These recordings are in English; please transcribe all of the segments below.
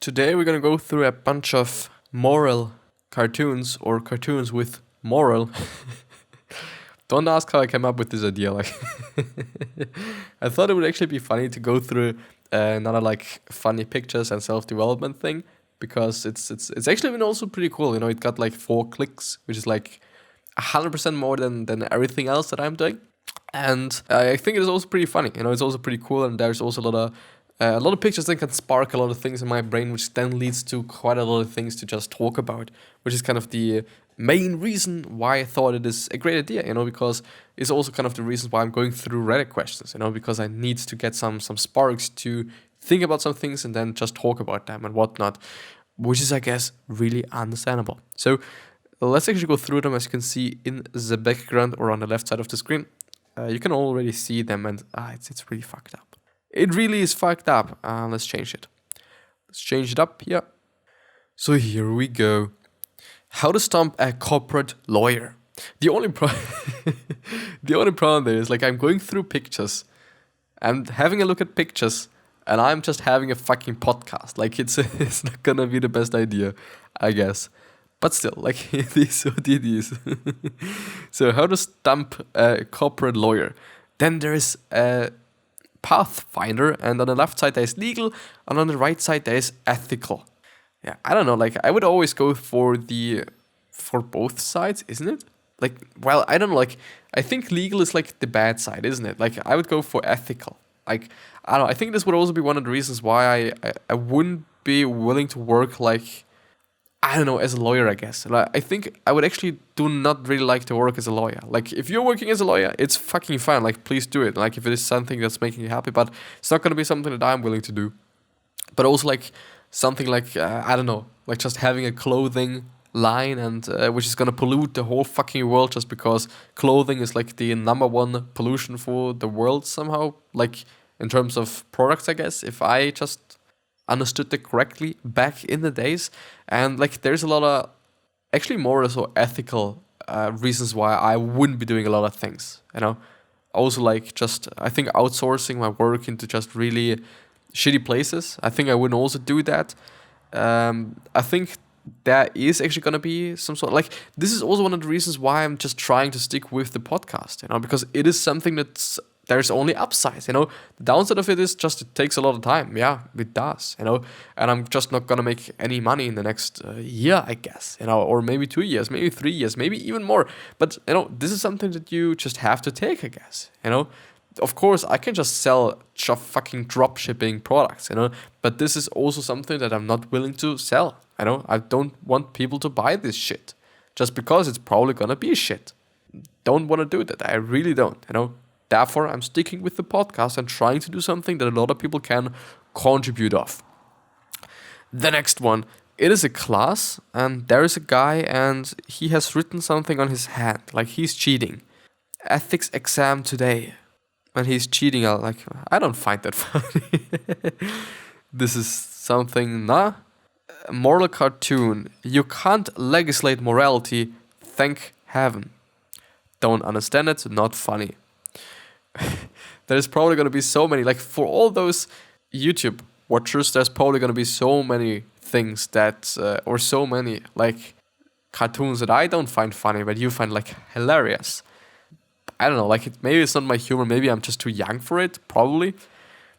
Today we're gonna go through a bunch of moral cartoons or cartoons with moral. Don't ask how I came up with this idea. Like, I thought it would actually be funny to go through another like funny pictures and self-development thing because it's actually been also pretty cool. You know, it got like 4 clicks, which is like 100% more than everything else that I'm doing. And I think it is also pretty funny. You know, it's also pretty cool, and there's also a lot of pictures that can spark a lot of things in my brain, which then leads to quite a lot of things to just talk about, which is kind of the main reason why I thought it is a great idea, you know, because it's also kind of the reason why I'm going through Reddit questions, you know, because I need to get some sparks to think about some things and then just talk about them and whatnot, which is, I guess, really understandable. So let's actually go through them. As you can see in the background or on the left side of the screen, you can already see them, and it's really fucked up. It really is fucked up. Let's change it. Let's change it up. Yeah. So here we go. How to stump a corporate lawyer. The only problem there is, like, I'm going through pictures and having a look at pictures, and I'm just having a fucking podcast. Like, it's not gonna be the best idea, I guess. But still, like, it is what it is. So how to stump a corporate lawyer. Then there is a Pathfinder, and on the left side there is legal, and on the right side there is ethical. Yeah, I don't know, like, I would always go for both sides, isn't it? Like, well, I don't know, like, I think legal is like the bad side, isn't it? Like, I would go for ethical. Like, I don't know, I think this would also be one of the reasons why I wouldn't be willing to work, like, I don't know, as a lawyer, I guess. Like, I think I would actually do not really like to work as a lawyer. Like, if you're working as a lawyer, it's fucking fine. Like, please do it. Like, if it is something that's making you happy, but it's not going to be something that I'm willing to do. But also, like, something like, I don't know, like just having a clothing line, and which is going to pollute the whole fucking world just because clothing is like the #1 pollution for the world somehow. Like, in terms of products, I guess, if I just understood that correctly back in the days. And like, there's a lot of actually more so ethical reasons why I wouldn't be doing a lot of things, you know. Also, like, just I think outsourcing my work into just really shitty places, I think I wouldn't also do that. I think there is actually gonna be some sort of, like, this is also one of the reasons why I'm just trying to stick with the podcast, you know, because it is something there's only upsides, you know. The downside of it is just it takes a lot of time. Yeah, it does, you know. And I'm just not gonna make any money in the next year, I guess, you know, or maybe 2 years, maybe 3 years, maybe even more. But, you know, this is something that you just have to take, I guess, you know. Of course, I can just sell fucking drop shipping products, you know. But this is also something that I'm not willing to sell, you know. I don't want people to buy this shit just because it's probably gonna be shit. Don't want to do that. I really don't, you know. Therefore, I'm sticking with the podcast and trying to do something that a lot of people can contribute of. The next one, it is a class, and there is a guy, and he has written something on his hand, like he's cheating. Ethics exam today, and he's cheating. I don't find that funny. This is something, moral cartoon. You can't legislate morality, thank heaven. Don't understand it, not funny. There's probably going to be so many, like, for all those YouTube watchers, there's probably going to be so many things that, or so many, like, cartoons that I don't find funny, but you find, like, hilarious. I don't know, like, maybe it's not my humor, maybe I'm just too young for it, probably.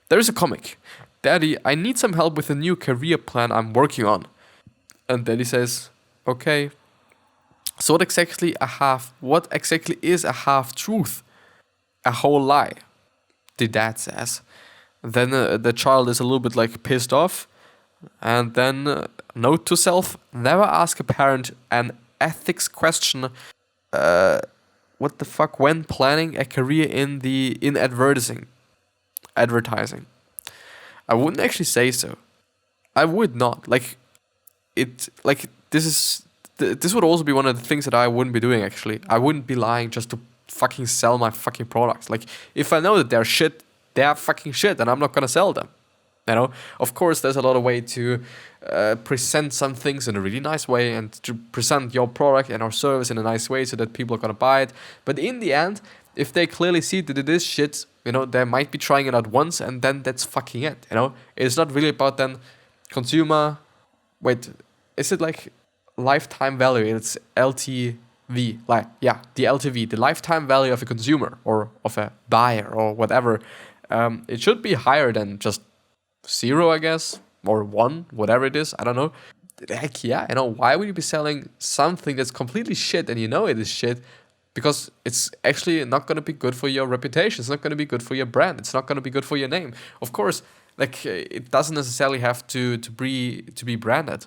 There is a comic. Daddy, I need some help with a new career plan I'm working on. And Daddy says, okay. So what exactly is a half-truth? A whole lie, the dad says. Then the child is a little bit like pissed off, and then note to self: never ask a parent an ethics question. What the fuck, when planning a career in advertising? I wouldn't actually say so. I would not like it. Like, this would also be one of the things that I wouldn't be doing. Actually, I wouldn't be lying just to fucking sell my fucking products. Like, if I know that they're shit, they're fucking shit, and I'm not gonna sell them, you know. Of course, there's a lot of way to present some things in a really nice way, and to present your product and our service in a nice way so that people are gonna buy it. But in the end, if they clearly see that it is shit, you know, they might be trying it out once, and then that's fucking it, you know. It's not really about then consumer. Wait, is it like lifetime value? It's LTV. Like, yeah, the LTV, the lifetime value of a consumer or of a buyer or whatever. It should be higher than just 0, I guess, or 1, whatever it is. I don't know. Heck yeah, why would you be selling something that's completely shit and it is shit? Because it's actually not going to be good for your reputation. It's not going to be good for your brand. It's not going to be good for your name. Of course, like it doesn't necessarily have to be branded,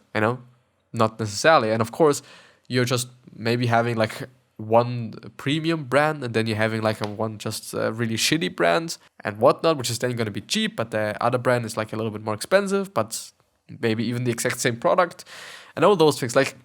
not necessarily. And of course, you're just maybe having like one premium brand and then you're having like one just really shitty brand and whatnot, which is then going to be cheap, but the other brand is like a little bit more expensive, but maybe even the exact same product and all those things. Like,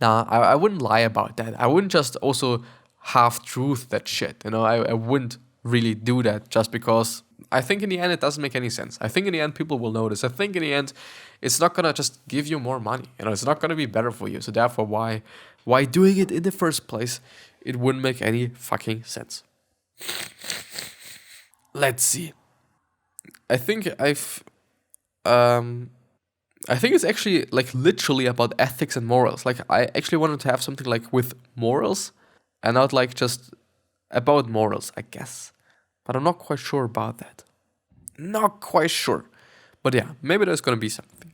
nah, I wouldn't lie about that. I wouldn't just also half-truth that shit. I wouldn't really do that just because I think in the end it doesn't make any sense. I think in the end people will notice. I think in the end it's not gonna just give you more money. It's not gonna be better for you. So therefore, why doing it in the first place? It wouldn't make any fucking sense. Let's see. I think it's actually like literally about ethics and morals. Like I actually wanted to have something like with morals and not like just about morals, I guess. But I'm not quite sure about that. Not quite sure. But yeah, maybe there's gonna be something.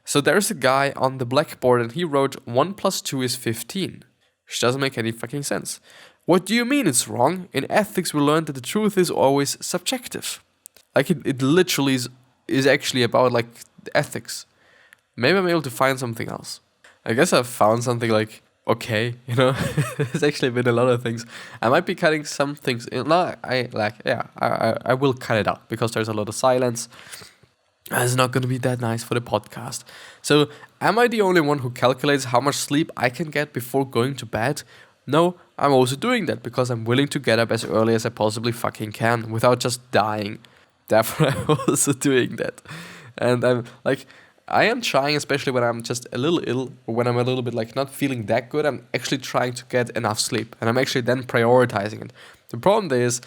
So there's a guy on the blackboard and he wrote 1 + 2 is 15. Which doesn't make any fucking sense. What do you mean it's wrong? In ethics we learned that the truth is always subjective. Like it literally is actually about like ethics. Maybe I'm able to find something else. I guess I've found something like, okay, there's actually been a lot of things. I might be cutting some things. I will cut it out because there's a lot of silence. It's not going to be that nice for the podcast. So, am I the only one who calculates how much sleep I can get before going to bed? No, I'm also doing that because I'm willing to get up as early as I possibly fucking can without just dying. Therefore, I'm also doing that. And I'm like, I am trying, especially when I'm just a little ill or when I'm a little bit like not feeling that good, I'm actually trying to get enough sleep and I'm actually then prioritizing it. The problem is,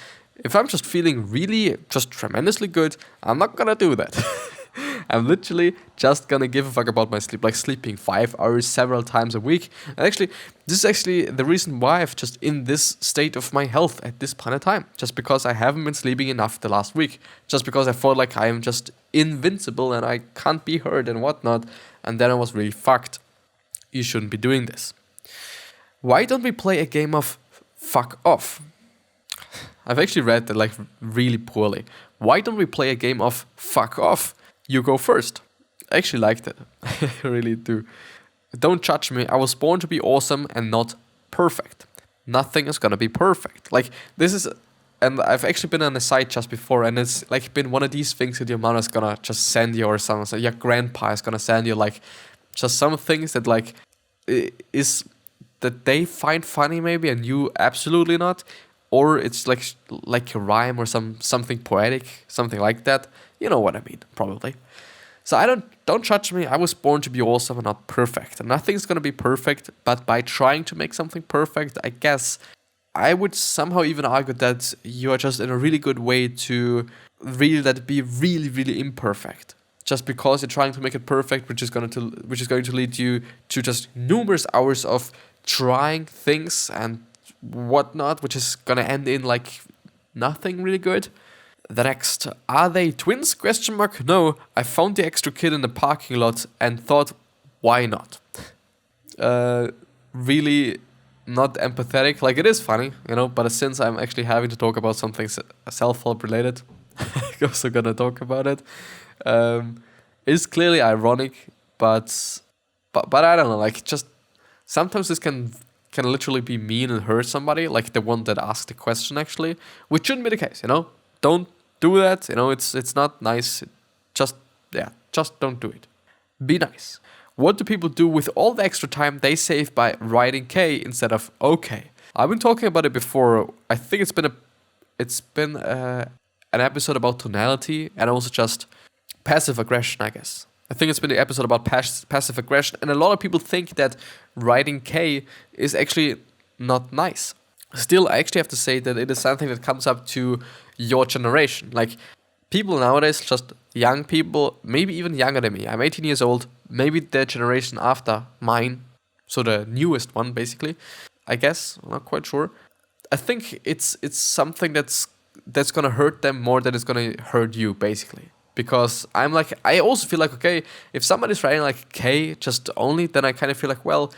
if I'm just feeling really just tremendously good, I'm not gonna do that. I'm literally just gonna give a fuck about my sleep, like sleeping 5 hours several times a week. And actually, this is actually the reason why I've just in this state of my health at this point in time. Just because I haven't been sleeping enough the last week. Just because I felt like I am just invincible and I can't be hurt and whatnot. And then I was really fucked. You shouldn't be doing this. Why don't we play a game of fuck off? I've actually read that like really poorly. Why don't we play a game of fuck off? You go first. I actually liked it. I really do. Don't judge me. I was born to be awesome and not perfect. Nothing is gonna be perfect. Like this is, and I've actually been on a site just before, and it's like been one of these things that your mom is gonna just send you or something. So your grandpa is gonna send you like just some things that like is that they find funny maybe, and you absolutely not. Or it's like a rhyme or something poetic, something like that. You know what I mean, probably. So don't judge me. I was born to be awesome and not perfect. And nothing's gonna be perfect, but by trying to make something perfect, I guess I would somehow even argue that you are just in a really good way to really let it be really, really imperfect. Just because you're trying to make it perfect, which is going to lead you to just numerous hours of trying things and whatnot, which is gonna end in like nothing really good. The next, are they twins? ? No, I found the extra kid in the parking lot and thought, why not? Really not empathetic. Like it is funny, but since I'm actually having to talk about something self-help related, I'm also gonna talk about it. It's clearly ironic, but I don't know. Like just sometimes this can literally be mean and hurt somebody, like the one that asked the question actually, which shouldn't be the case, Don't do that, it's not nice. Just don't do it. Be nice. What do people do with all the extra time they save by writing K instead of OK? I've been talking about it before. I think it's been an episode about tonality and also just passive aggression, I guess. I think it's been the episode about passive aggression, and a lot of people think that writing K is actually not nice. Still, I actually have to say that it is something that comes up to your generation. Like, People nowadays, just young people, maybe even younger than me. I'm 18 years old. Maybe the generation after mine, so the newest one, basically. I guess, I'm not quite sure. I think it's something that's gonna hurt them more than it's gonna hurt you, basically. Because I also feel like, okay, if somebody's writing like K just only, then I kind of feel like, well,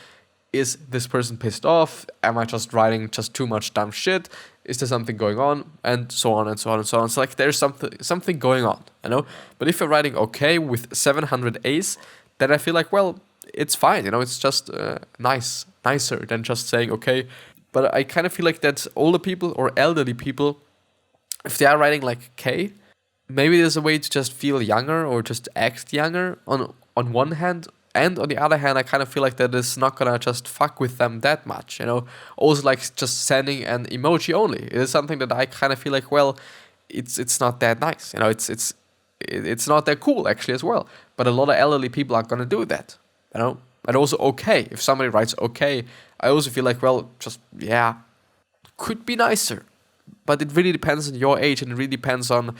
is this person pissed off? Am I just writing just too much dumb shit? Is there something going on? And so on and so on and so on. So like there's something going on, you know? But if you're writing okay with 700 A's, then I feel like, well, it's fine, you know, it's just nicer than just saying okay. But I kind of feel like that older people or elderly people, if they are writing like K, maybe there's a way to just feel younger or just act younger on one hand. And on the other hand, I kind of feel like that is not gonna just fuck with them that much, you know. Also, like just sending an emoji only. It is something that I kind of feel like, well, it's not that nice, you know. It's not that cool actually as well. But a lot of elderly people are gonna do that, you know. And also okay, if somebody writes okay, I also feel like, well, just yeah, could be nicer. But it really depends on your age and it really depends on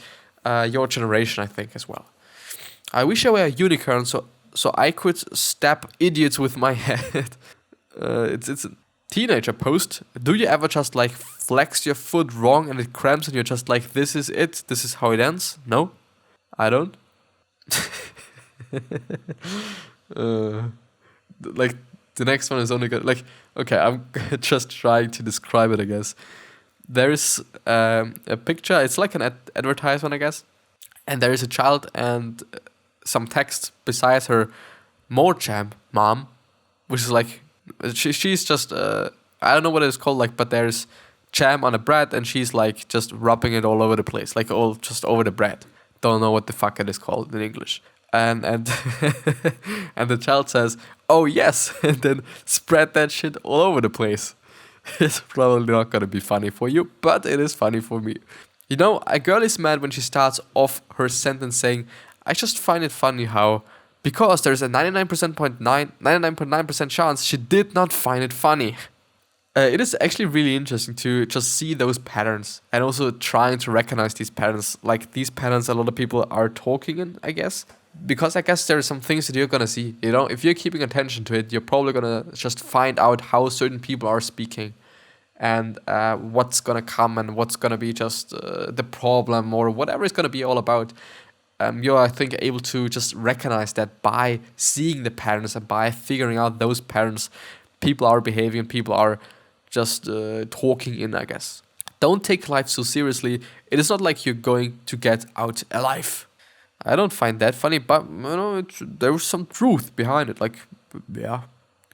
your generation, I think, as well. I wish I were a unicorn, so I could stab idiots with my head. It's a teenager post. Do you ever just like flex your foot wrong and it cramps and you're just like, this is it? This is how it ends? No, I don't. Like the next one is only good. Like, okay, I'm just trying to describe it, I guess. There is a picture. It's like an advertisement, I guess. And there is a child and some text beside her, more jam, mom, which is like, she's just, I don't know what it's called, like, but there's jam on a bread and she's like just rubbing it all over the place, like all just over the bread. Don't know what the fuck it is called in English. And and the child says, oh yes, and then spread that shit all over the place. It's probably not gonna be funny for you, but it is funny for me. You know, a girl is mad when she starts off her sentence saying, I just find it funny how, because there's a 99.9% chance she did not find it funny. It is actually really interesting to just see those patterns and also trying to recognize these patterns. Like these patterns a lot of people are talking in, I guess. Because I guess there are some things that you're gonna see. You know, if you're keeping attention to it, you're probably gonna just find out how certain people are speaking. And what's gonna come and what's gonna be just the problem or whatever it's gonna be all about. You're, I think, able to just recognize that by seeing the patterns and by figuring out those patterns, people are behaving and people are just talking in, I guess. Don't take life so seriously. It is not like you're going to get out alive. I don't find that funny, but you know, there's some truth behind it. Like, yeah,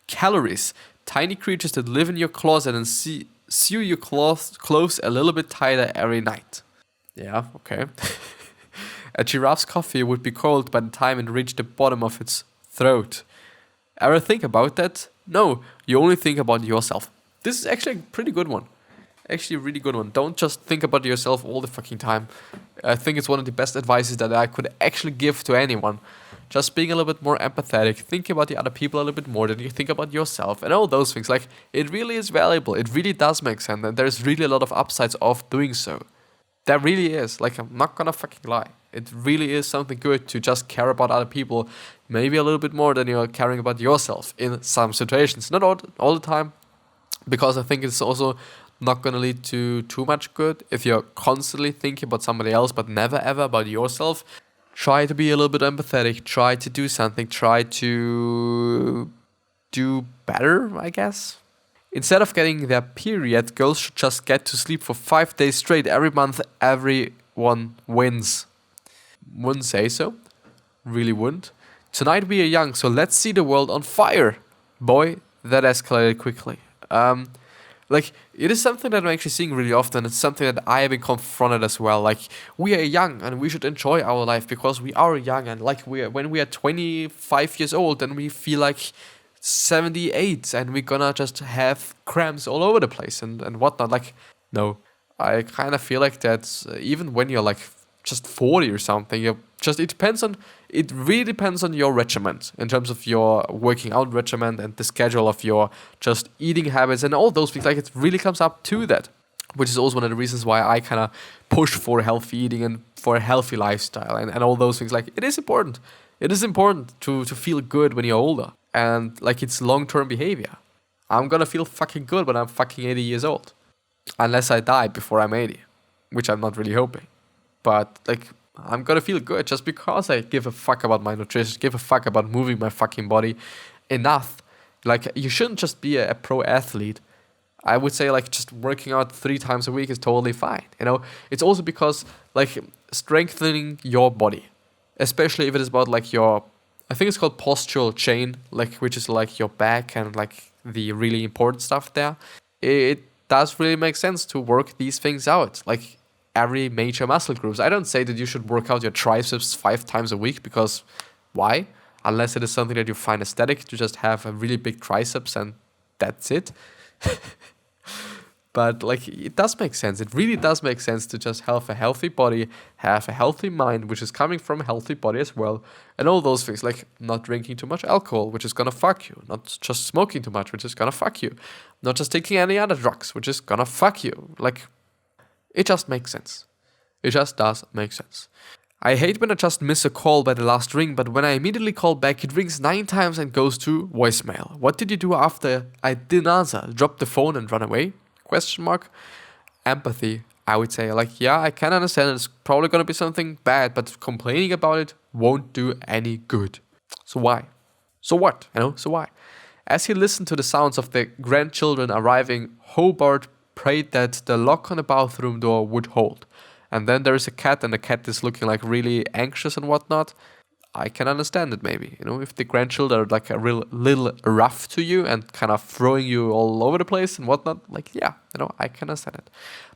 calories, tiny creatures that live in your closet and sew your clothes a little bit tighter every night. Yeah, okay. A giraffe's coffee would be cold by the time it reached the bottom of its throat. Ever think about that? No, you only think about yourself. This is actually a pretty good one. Actually a really good one. Don't just think about yourself all the fucking time. I think it's one of the best advices that I could actually give to anyone. Just being a little bit more empathetic, thinking about the other people a little bit more than you think about yourself and all those things. Like, it really is valuable. It really does make sense and there's really a lot of upsides of doing so. There really is. Like, I'm not gonna fucking lie. It really is something good to just care about other people, maybe a little bit more than you're caring about yourself in some situations. Not all the time, because I think it's also not going to lead to too much good if you're constantly thinking about somebody else but never ever about yourself. Try to be a little bit empathetic. Try to do something. Try to do better, I guess. Instead of getting their period, girls should just get to sleep for 5 days straight every month. Everyone wins. Wouldn't say so. Really wouldn't. Tonight we are young, so let's see the world on fire. Boy, that escalated quickly. Like, it is something that I'm actually seeing really often. It's something that I have been confronted as well. Like, we are young and we should enjoy our life because we are young. And like, when we are 25 years old, then we feel like 78 and we're gonna just have cramps all over the place and whatnot. Like, no. I kind of feel like that even when you're like just 40 or something, it really depends on your regiment in terms of your working out regiment and the schedule of your just eating habits and all those things. Like, it really comes up to that. which is also one of the reasons why I kind of push for healthy eating and for a healthy lifestyle and all those things. Like, it is important. It is important to feel good when you're older. And, like, it's long-term behavior. I'm gonna feel fucking good when I'm fucking 80 years old. Unless I die before I'm 80, which I'm not really hoping. But, like, I'm gonna feel good just because I give a fuck about my nutrition, give a fuck about moving my fucking body enough. Like, you shouldn't just be a pro athlete. I would say, like, just working out 3 times a week is totally fine. You know, it's also because, like, strengthening your body, especially if it is about, like, your, I think it's called postural chain, like, which is like your back and like the really important stuff there. It does really make sense to work these things out, like every major muscle groups. I don't say that you should work out your triceps 5 times a week, because why? Unless it is something that you find aesthetic to just have a really big triceps and that's it. But, like, it does make sense. It really does make sense to just have a healthy body, have a healthy mind, which is coming from a healthy body as well. And all those things, like not drinking too much alcohol, which is gonna fuck you. Not just smoking too much, which is gonna fuck you. Not just taking any other drugs, which is gonna fuck you. Like, it just makes sense. It just does make sense. I hate when I just miss a call by the last ring, but when I immediately call back, it rings 9 times and goes to voicemail. What did you do after I didn't answer? Drop the phone and run away? Question mark. Empathy, I would say. Like, yeah, I can understand it's probably going to be something bad, but complaining about it won't do any good. So why? So what? So why? As he listened to the sounds of the grandchildren arriving, Hobart prayed that the lock on the bathroom door would hold. And then there is a cat, and the cat is looking like really anxious and whatnot. I can understand it maybe. If the grandchildren are like a real little rough to you and kind of throwing you all over the place and whatnot, like, yeah, I can understand it.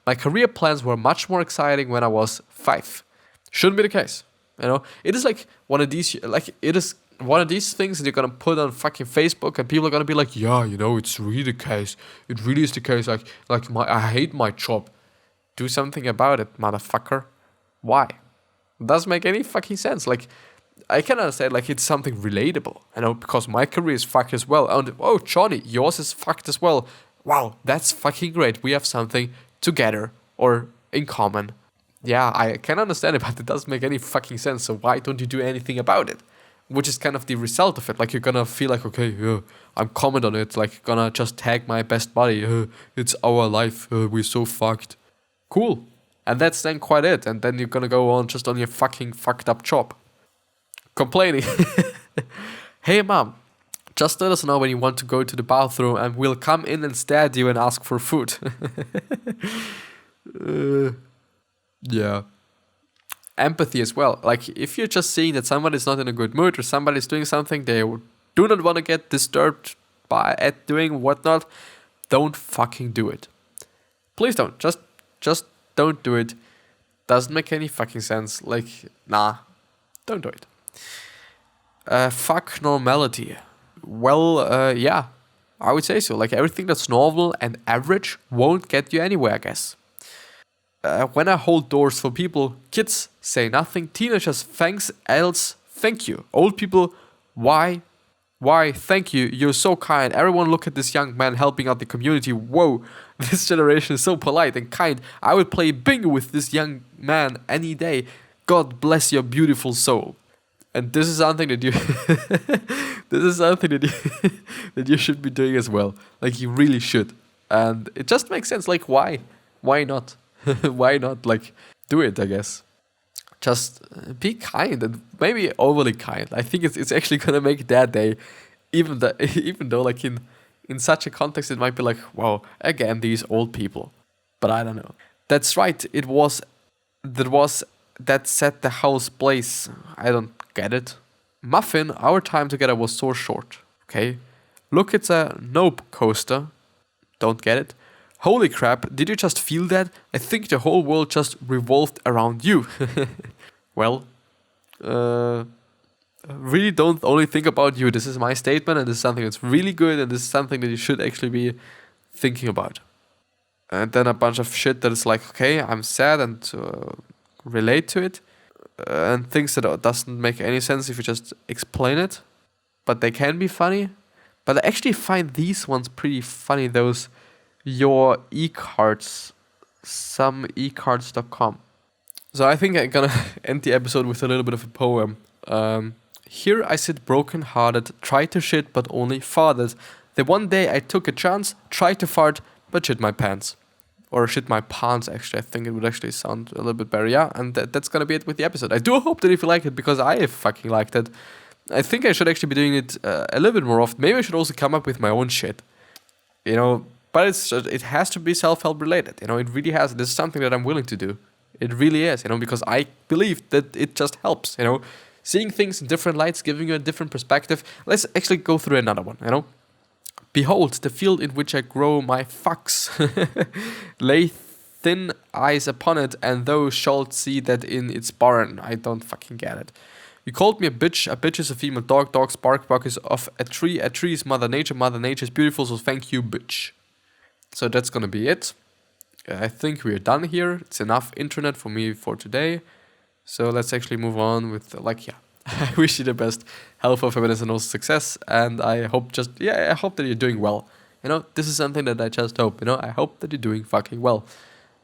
My career plans were much more exciting when I was 5. Shouldn't be the case. It is like one of these, like, it is one of these things that you're gonna put on fucking Facebook and people are gonna be like, yeah, it's really the case. It really is the case. I hate my job. Do something about it, motherfucker. Why? It doesn't make any fucking sense. Like, I can understand, like, it's something relatable, because my career is fucked as well. And, oh, Johnny, yours is fucked as well. Wow, that's fucking great. We have something together or in common. Yeah, I can understand it, but it doesn't make any fucking sense. So why don't you do anything about it? Which is kind of the result of it. Like, you're gonna feel like, okay, I'm comment on it. Like, gonna just tag my best buddy. It's our life. We're so fucked. Cool. And that's then quite it. And then you're gonna go on just on your fucking fucked up job. Complaining. Hey mom, just let us know when you want to go to the bathroom and we'll come in and stare at you and ask for food. Yeah. Empathy as well. Like, if you're just seeing that somebody's not in a good mood or somebody's doing something they do not want to get disturbed by at doing whatnot, don't fucking do it. Please don't. Just don't do it. Doesn't make any fucking sense. Like, nah, don't do it. Fuck normality. Well, yeah, I would say so. Like, everything that's normal and average won't get you anywhere, I guess. When I hold doors for people, kids say nothing. Teenagers, thanks. Adults, thank you. Old people, why? Why? Thank you. You're so kind. Everyone look at this young man helping out the community. Whoa, this generation is so polite and kind. I would play bingo with this young man any day. God bless your beautiful soul. And this is something that you that you should be doing as well. Like, you really should. And it just makes sense. Like, why? Why not? Why not? Like, do it, I guess. Just be kind and maybe overly kind. I think it's actually gonna make that day, even though like in such a context it might be like, wow, again these old people. But I don't know. That's right. That set the house blaze. I don't get it. Muffin, our time together was so short. Okay. Look, it's a nope coaster. Don't get it. Holy crap, did you just feel that? I think the whole world just revolved around you. Well, really don't only think about you. This is my statement and this is something that's really good and this is something that you should actually be thinking about. And then a bunch of shit that is like, okay, I'm sad and relate to it. And things that doesn't make any sense if you just explain it. But they can be funny. But I actually find these ones pretty funny, those your e-cards someecards.com. So I think I'm gonna end the episode with a little bit of a poem. Here I sit broken-hearted, tried to shit but only farted. The one day I took a chance, tried to fart, but shit my pants. Or shit my pants, actually. I think it would actually sound a little bit better. Yeah, and that's gonna be it with the episode. I do hope that if you like it, because I fucking liked it. I think I should actually be doing it a little bit more often. Maybe I should also come up with my own shit. But it has to be self-help related. It really has. This is something that I'm willing to do. It really is, because I believe that it just helps, Seeing things in different lights, giving you a different perspective. Let's actually go through another one, Behold, the field in which I grow my fucks. Lay thin eyes upon it, and thou shalt see that in its barn. I don't fucking get it. You called me a bitch. A bitch is a female dog. Dog's bark is of a tree. A tree is Mother Nature. Mother Nature is beautiful, so thank you, bitch. So that's gonna be it. I think we're done here. It's enough internet for me for today. So let's actually move on with, I wish you the best health, happiness, and also success. And I hope I hope that you're doing well. This is something that I just hope, I hope that you're doing fucking well.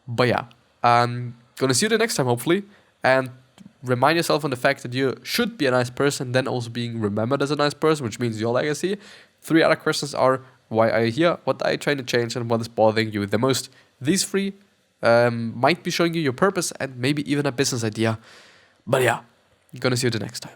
But yeah, I'm gonna see you the next time, hopefully. And remind yourself on the fact that you should be a nice person, then also being remembered as a nice person, which means your legacy. 3 other questions are, why are you here? What are you trying to change? And what is bothering you the most? These 3 might be showing you your purpose and maybe even a business idea. But yeah, I'm gonna see you the next time.